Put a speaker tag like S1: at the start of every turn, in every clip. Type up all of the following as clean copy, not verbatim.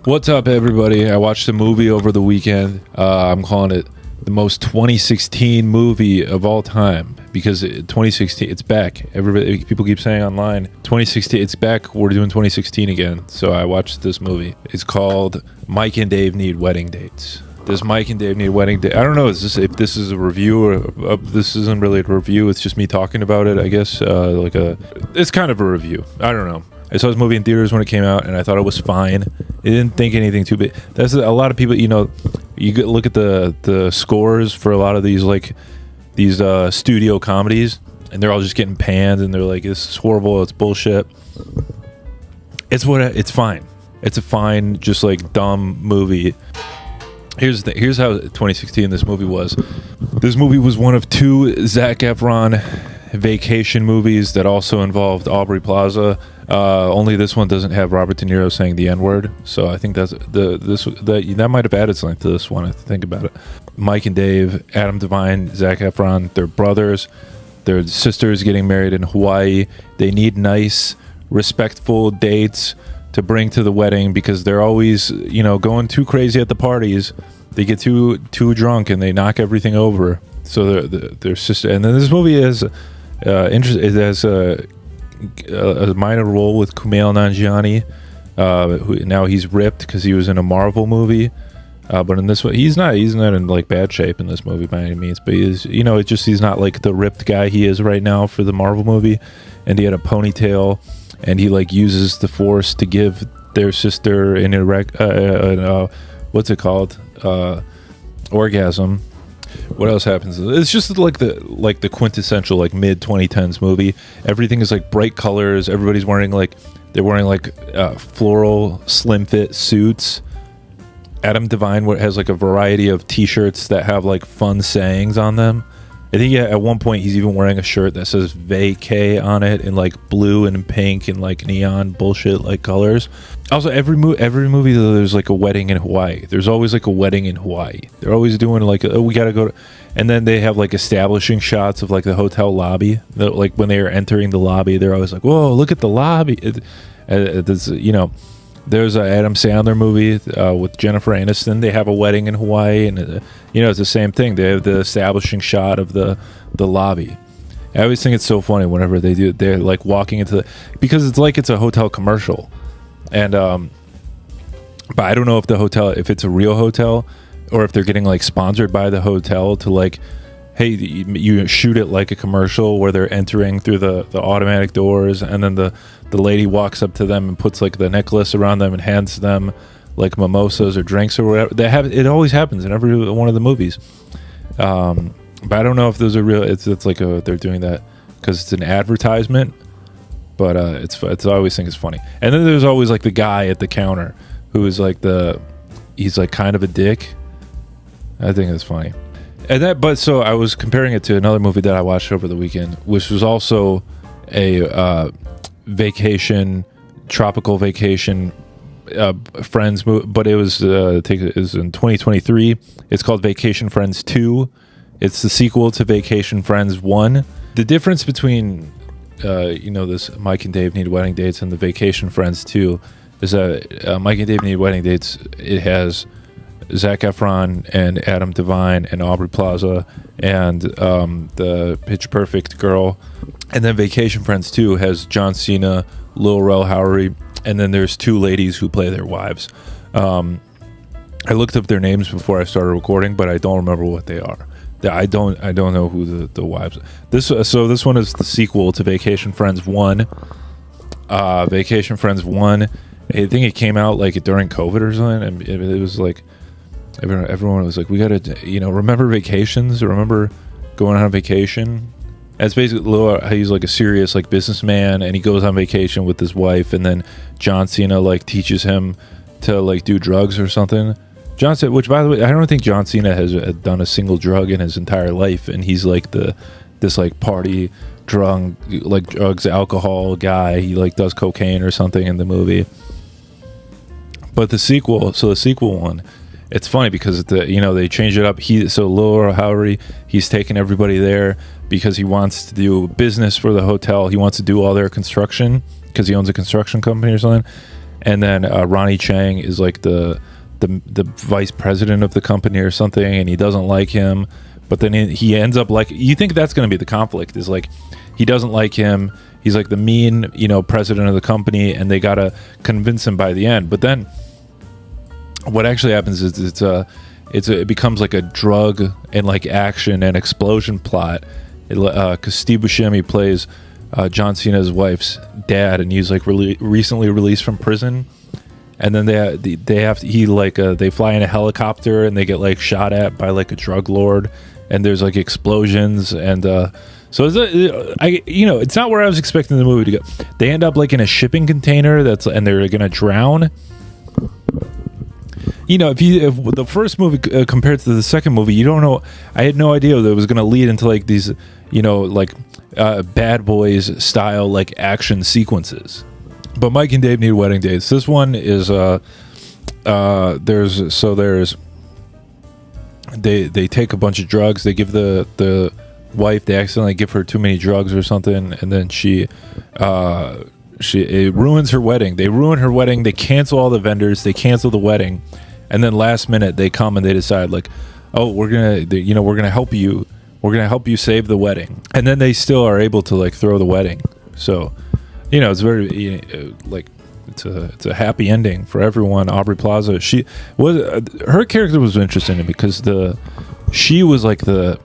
S1: What's up, everybody? I watched a movie over the weekend. I'm calling it the most 2016 movie of all time because 2016, it's back. Everybody, people keep saying online, 2016, it's back. We're doing 2016 again. So I watched this movie. It's called Mike and Dave Need Wedding Dates. Does Mike and Dave need wedding date? I don't know. If this is a review or this isn't really a review. It's just me talking about it. I guess it's kind of a review. I don't know. I saw this movie in theaters when it came out, and I thought it was fine. I didn't think anything too big. That's a lot of people. You know, you look at the scores for a lot of these studio comedies, and they're all just getting panned, and they're like, "This is horrible. It's bullshit." It's fine. It's a fine, just like dumb movie. Here's how 2016 this movie was. This movie was one of two Zac Efron vacation movies that also involved Aubrey Plaza. Only this one doesn't have Robert De Niro saying the N-word, so I think that might have added something to this one. If you think about it, Mike and Dave, Adam Devine, Zac Efron, they're brothers. Their sisters getting married in Hawaii. They need nice, respectful dates to bring to the wedding because they're always, going too crazy at the parties. They get too drunk and they knock everything over. So their sister, and then this movie has it has a minor role with Kumail Nanjiani. Who now he's ripped because he was in a Marvel movie. But in this one, he's not in like bad shape in this movie by any means. But he is, he's not like the ripped guy he is right now for the Marvel movie. And he had a ponytail. And he uses the force to give their sister what's it called? Orgasm. What else happens? It's just like the quintessential mid 2010s movie. Everything is bright colors. Everybody's wearing floral slim fit suits. Adam Devine has a variety of t-shirts that have fun sayings on them. I think at one point he's even wearing a shirt that says vacay on it in blue and pink and neon bullshit colors. Also, every movie though, there's a wedding in Hawaii. There's always a wedding in Hawaii. They're always doing we gotta go to, and then they have establishing shots of the hotel lobby. When they are entering the lobby, they're always whoa, look at the lobby. There's an Adam Sandler movie with Jennifer Aniston. They have a wedding in Hawaii, and it's the same thing. They have the establishing shot of the lobby. I always think it's so funny whenever they do. They're walking into because it's a hotel commercial, and but I don't know if it's a real hotel or if they're getting sponsored by the hotel to hey, you shoot it like a commercial where they're entering through the automatic doors, and then the lady walks up to them and puts the necklace around them and hands them mimosas or drinks or whatever. It always happens in every one of the movies. But I don't know if those are real. It's they're doing that because it's an advertisement. But it's I always think it's funny. And then there's always the guy at the counter who is he's kind of a dick. I think it's funny. And so I was comparing it to another movie that I watched over the weekend, which was also a tropical vacation Friends movie, but it was in 2023. It's called Vacation Friends 2. It's the sequel to Vacation Friends 1. The difference between this Mike and Dave Need Wedding Dates and the Vacation Friends 2 is that Mike and Dave Need Wedding Dates, it has Zac Efron and Adam Devine and Aubrey Plaza and the Pitch Perfect girl. And then Vacation Friends 2 has John Cena, Lil Rel Howery, and then there's two ladies who play their wives. I looked up their names before I started recording, but I don't remember what they are. I don't know who the wives are. This one is the sequel to Vacation Friends 1. Vacation Friends 1, I think it came out during COVID or something, and it was everyone was we gotta remember vacations, remember going on vacation. And it's basically he's a serious businessman, and he goes on vacation with his wife, and then John Cena teaches him to do drugs or something. John Cena, which by the way, I don't think John Cena has done a single drug in his entire life, and he's this party drunk drugs alcohol guy. He does cocaine or something in the movie. But the sequel one, it's funny because they change it up. Lil Howery, he's taking everybody there because he wants to do business for the hotel. He wants to do all their construction because he owns a construction company or something. and then Ronnie Chang is like the vice president of the company or something, and he doesn't like him. But then he ends up like, you think that's going to be the conflict, is like he doesn't like him. He's like the mean, president of the company, and they got to convince him by the end. But then what actually happens is it becomes like a drug and like action and explosion plot. Because Steve Buscemi plays John Cena's wife's dad, and he's like recently released from prison. And then they fly in a helicopter, and they get like shot at by like a drug lord, and there's like explosions, and so it's not where I was expecting the movie to go. They end up like in a shipping container and they're gonna drown. If the first movie compared to the second movie, you don't know. I had no idea that it was gonna lead into like these, Bad Boys style like action sequences. But Mike and Dave Need Wedding Dates. This one is they take a bunch of drugs. They give the wife, they accidentally give her too many drugs or something, and then it ruins her wedding. They ruin her wedding. They cancel all the vendors. They cancel the wedding, and then last minute they come and they decide like, oh, we're gonna help you. We're gonna help you save the wedding, and then they still are able to like throw the wedding. So, it's very it's a happy ending for everyone. Aubrey Plaza, her character was interesting because she was like the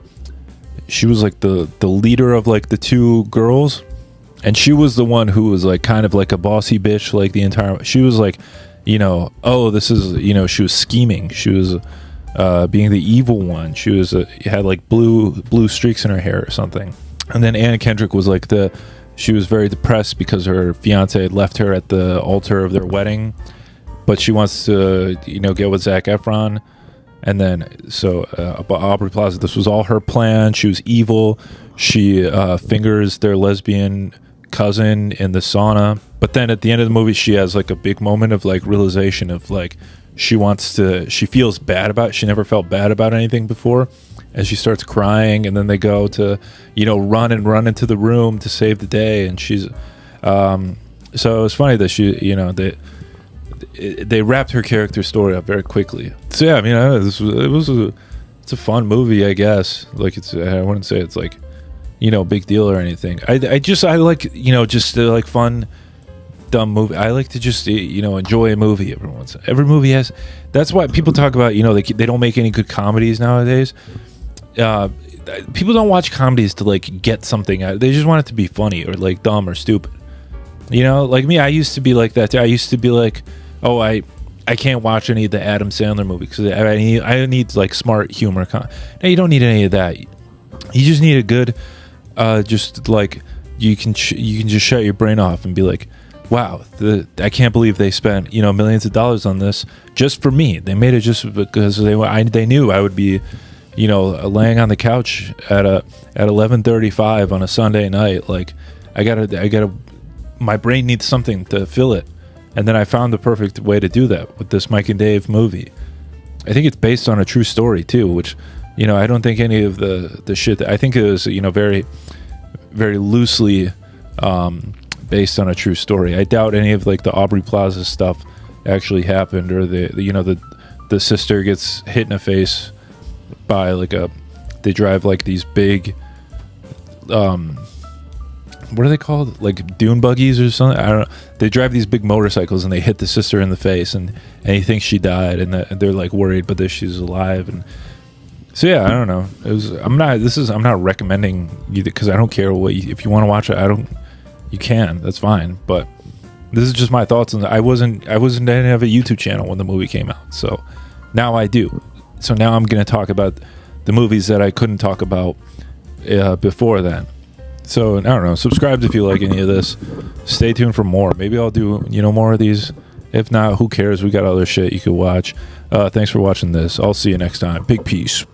S1: leader of like the two girls, and she was the one who was like kind of like a bossy bitch like the entire. She was like, this is she was scheming. She was being the evil one. She was had like blue streaks in her hair or something. And then Anna Kendrick was like she was very depressed because her fiance had left her at the altar of their wedding, but she wants to get with Zac Efron. And then Aubrey Plaza, this was all her plan. She was evil. She fingers their lesbian cousin in the sauna. But then at the end of the movie, she has like a big moment of like realization of like she feels bad about it. She never felt bad about anything before, and she starts crying. And then they go to run into the room to save the day. And she's so it's funny that she they wrapped her character story up very quickly. So yeah, it's a fun movie, I guess. Like I wouldn't say it's like big deal or anything. I like just like fun dumb movie. I like to just enjoy a movie every movie has. That's why people talk about they don't make any good comedies nowadays. People don't watch comedies to like get something out. They just want it to be funny or like dumb or stupid. Like me, I used to be like that too. I used to be like, oh, I can't watch any of the Adam Sandler movies because I need like smart humor. No, you don't need any of that. You just need a good, just like you can just shut your brain off and be like, wow, I can't believe they spent millions of dollars on this just for me. They made it just because they knew I would be laying on the couch at 11:35 on a Sunday night. Like I gotta. My brain needs something to fill it. And then I found the perfect way to do that with this Mike and Dave movie. I think it's based on a true story too, which, I don't think any of the shit I think it was, very, very loosely based on a true story. I doubt any of like the Aubrey Plaza stuff actually happened, or the sister gets hit in the face by like they drive like these big, what are they called? Like dune buggies or something? I don't know. They drive these big motorcycles and they hit the sister in the face, and he thinks she died, and they're like worried, but that she's alive. And so yeah, I don't know. I'm not recommending you because I don't care if you want to watch it. You can. That's fine. But this is just my thoughts. And I didn't have a YouTube channel when the movie came out, so now I do. So now I'm going to talk about the movies that I couldn't talk about before then. So I don't know. Subscribe if you like any of this. Stay tuned for more. Maybe I'll do more of these. If not, who cares? We got other shit you could watch. Thanks for watching this. I'll see you next time. Big peace.